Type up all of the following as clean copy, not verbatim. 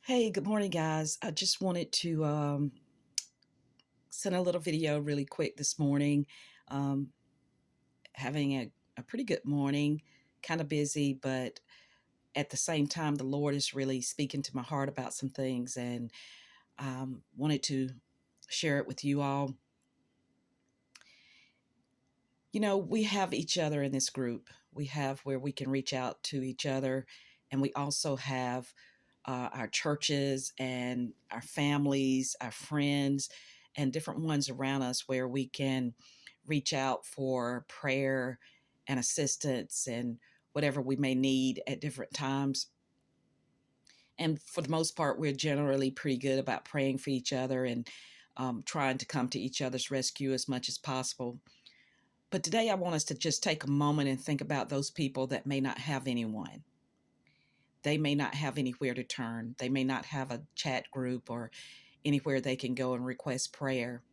Hey, good morning, guys. I just wanted to send a little video really quick this morning. Um, Having a pretty good morning, kind of busy, but at the same time, the Lord is really speaking to my heart about some things and wanted to share it with you all. You know, we have each other in this group. We have where we can reach out to each other, and we also have our churches and our families, our friends, and different ones around us where we can reach out for prayer and assistance and whatever we may need at different times. And for the most part, we're generally pretty good about praying for each other and trying to come to each other's rescue as much as possible. But today, I want us to just take a moment and think about those people that may not have anyone. They may not have anywhere to turn. They may not have a chat group or anywhere they can go and request prayer.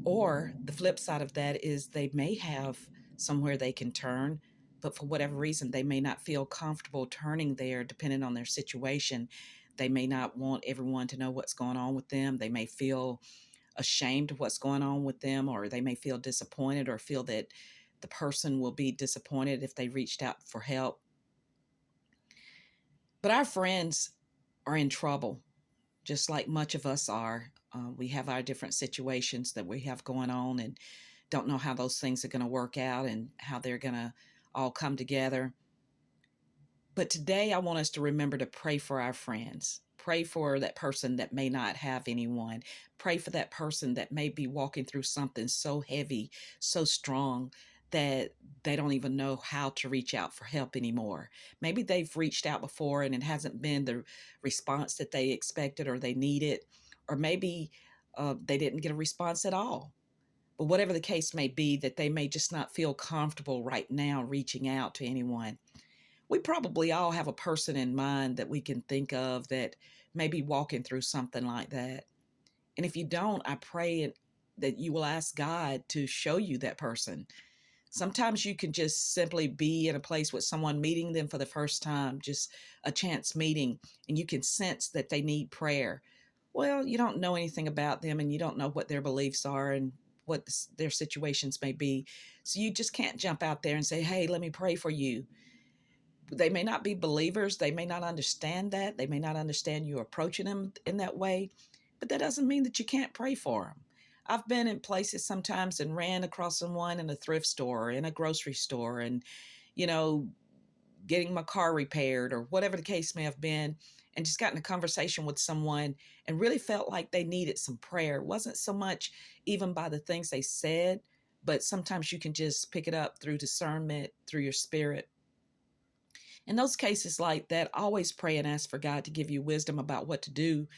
Or the flip side of that is they may have somewhere they can turn, but for whatever reason, they may not feel comfortable turning there, depending on their situation. They may not want everyone to know what's going on with them. They may feel ashamed of what's going on with them, or they may feel disappointed or feel that the person will be disappointed if they reached out for help. But our friends are in trouble, just like much of us are. We have our different situations that we have going on and don't know how those things are going to work out and how they're going to all come together. But today, I want us to remember to pray for our friends. Pray for that person that may not have anyone. Pray for that person that may be walking through something so heavy, so strong that they don't even know how to reach out for help anymore. Maybe they've reached out before and it hasn't been the response that they expected or they needed, or maybe they didn't get a response at all. But whatever the case may be, that they may just not feel comfortable right now reaching out to anyone. We probably all have a person in mind that we can think of that may be walking through something like that. And if you don't, I pray that you will ask God to show you that person. Sometimes you can just simply be in a place with someone, meeting them for the first time, just a chance meeting, and you can sense that they need prayer. Well, you don't know anything about them and you don't know what their beliefs are and what their situations may be. So you just can't jump out there and say, "Hey, let me pray for you." They may not be believers. They may not understand that. They may not understand you approaching them in that way, but that doesn't mean that you can't pray for them. I've been in places sometimes and ran across someone in a thrift store or in a grocery store and, you know, getting my car repaired or whatever the case may have been, and just got in a conversation with someone and really felt like they needed some prayer. It wasn't so much even by the things they said, but sometimes you can just pick it up through discernment, through your spirit. In those cases like that, always pray and ask for God to give you wisdom about what to do.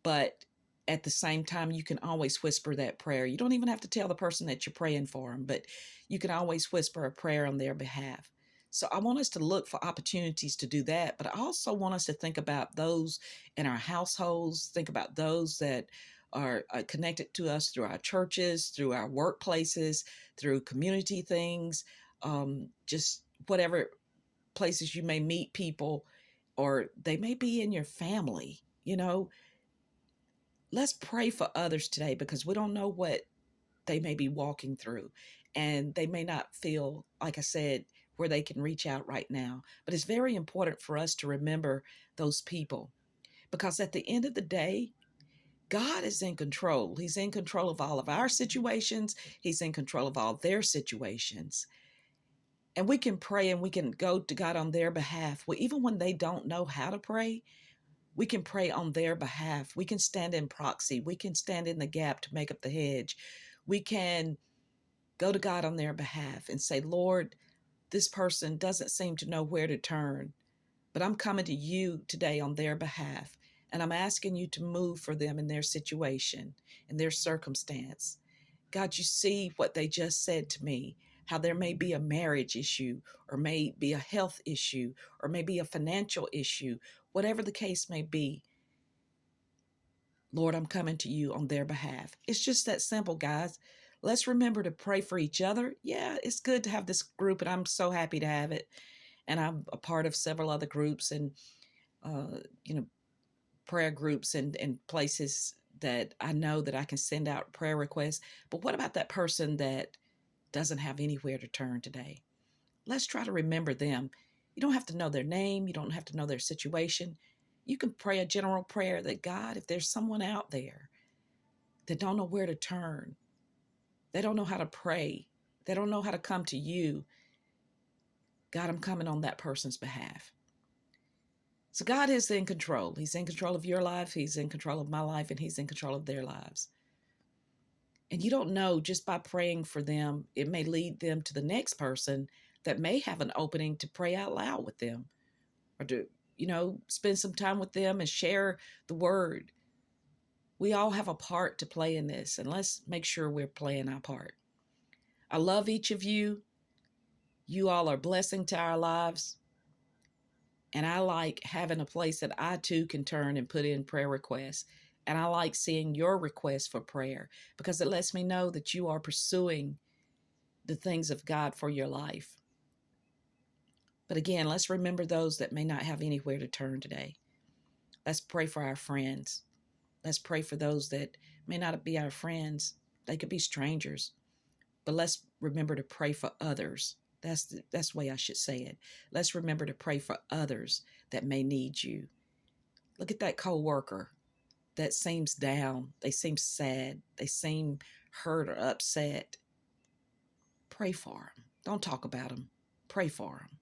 But at the same time, you can always whisper that prayer. You don't even have to tell the person that you're praying for them, but you can always whisper a prayer on their behalf. So I want us to look for opportunities to do that. But I also want us to think about those in our households, think about those that are connected to us through our churches, through our workplaces, through community things, just whatever places you may meet people, or they may be in your family. You know, let's pray for others today because we don't know what they may be walking through, and they may not feel, like I said, where they can reach out right now. But it's very important for us to remember those people, because at the end of the day, God is in control. He's in control of all of our situations. He's in control of all their situations. And we can pray and we can go to God on their behalf. Well, even when they don't know how to pray, we can pray on their behalf. We can stand in proxy. We can stand in the gap to make up the hedge. We can go to God on their behalf and say, "Lord, this person doesn't seem to know where to turn, but I'm coming to you today on their behalf. And I'm asking you to move for them in their situation, in their circumstance. God, you see what they just said to me, how there may be a marriage issue, or may be a health issue, or maybe a financial issue, whatever the case may be. Lord, I'm coming to you on their behalf." It's just that simple, guys. Let's remember to pray for each other. Yeah, it's good to have this group, and I'm so happy to have it. And I'm a part of several other groups. And uh, you know, prayer groups and places that I know that I can send out prayer requests. But what about that person that doesn't have anywhere to turn today? Let's try to remember them. You don't have to know their name, you don't have to know their situation. You can pray a general prayer that, God, if there's someone out there that don't know where to turn, they don't know how to pray, they don't know how to come to you, God, I'm coming on that person's behalf. So God is in control. He's in control of your life, He's in control of my life, and He's in control of their lives. And you don't know, just by praying for them, it may lead them to the next person that may have an opening to pray out loud with them, or to, spend some time with them and share the word. We all have a part to play in this, and let's make sure we're playing our part. I love each of you. You all are a blessing to our lives. And I like having a place that I too can turn and put in prayer requests. And I like seeing your requests for prayer because it lets me know that you are pursuing the things of God for your life. But again, let's remember those that may not have anywhere to turn today. Let's pray for our friends. Let's pray for those that may not be our friends. They could be strangers. But let's remember to pray for others. That's the way I should say it. Let's remember to pray for others that may need you. Look at that coworker that seems down. They seem sad. They seem hurt or upset. Pray for them. Don't talk about them. Pray for them.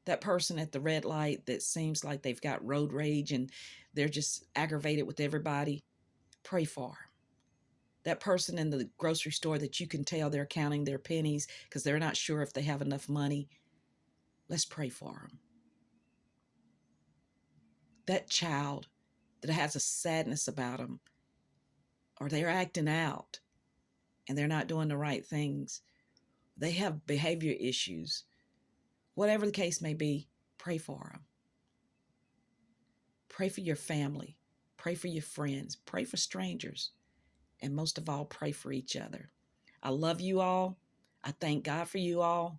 That person at the red light that seems like they've got road rage and they're just aggravated with everybody. Pray for them. That person in the grocery store that you can tell they're counting their pennies because they're not sure if they have enough money. Let's pray for them. That child that has a sadness about them, or they're acting out and they're not doing the right things. They have behavior issues. Whatever the case may be, pray for them. Pray for your family. Pray for your friends. Pray for strangers. And most of all, pray for each other. I love you all. I thank God for you all.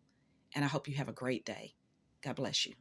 And I hope you have a great day. God bless you.